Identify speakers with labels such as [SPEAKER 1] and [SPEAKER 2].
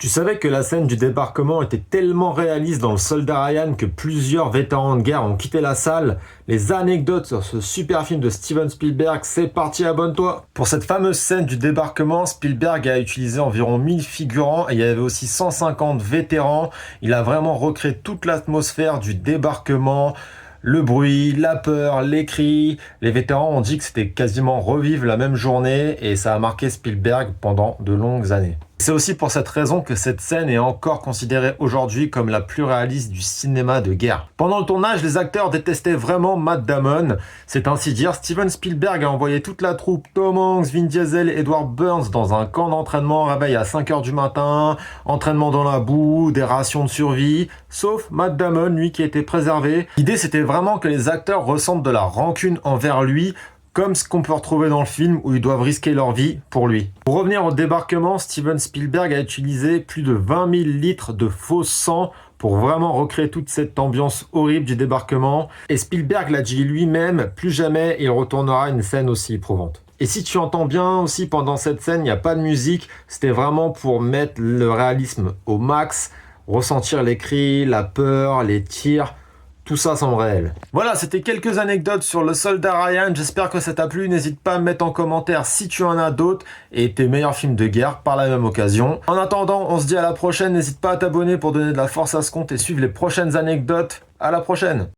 [SPEAKER 1] Tu savais que la scène du débarquement était tellement réaliste dans le Soldat Ryan que plusieurs vétérans de guerre ont quitté la salle. Les anecdotes sur ce super film de Steven Spielberg, c'est parti, abonne-toi. Pour cette fameuse scène du débarquement, Spielberg a utilisé environ 1000 figurants et il y avait aussi 150 vétérans. Il a vraiment recréé toute l'atmosphère du débarquement. Le bruit, la peur, les cris. Les vétérans ont dit que c'était quasiment revivre la même journée et ça a marqué Spielberg pendant de longues années. C'est aussi pour cette raison que cette scène est encore considérée aujourd'hui comme la plus réaliste du cinéma de guerre. Pendant le tournage, les acteurs détestaient vraiment Matt Damon. C'est ainsi dire, Steven Spielberg a envoyé toute la troupe, Tom Hanks, Vin Diesel, Edward Burns, dans un camp d'entraînement, réveil à 5h du matin, entraînement dans la boue, des rations de survie, sauf Matt Damon, lui qui était préservé. L'idée c'était vraiment que les acteurs ressentent de la rancune envers lui, comme ce qu'on peut retrouver dans le film où ils doivent risquer leur vie pour lui. Pour revenir au débarquement, Steven Spielberg a utilisé plus de 20 000 litres de faux sang pour vraiment recréer toute cette ambiance horrible du débarquement. Et Spielberg l'a dit lui-même, plus jamais il retournera à une scène aussi éprouvante. Et si tu entends bien aussi pendant cette scène, il n'y a pas de musique, c'était vraiment pour mettre le réalisme au max, ressentir les cris, la peur, les tirs. Tout ça semble réel. Voilà, c'était quelques anecdotes sur le Soldat Ryan. J'espère que ça t'a plu. N'hésite pas à me mettre en commentaire si tu en as d'autres et tes meilleurs films de guerre par la même occasion. En attendant, on se dit à la prochaine. N'hésite pas à t'abonner pour donner de la force à ce compte et suivre les prochaines anecdotes. À la prochaine.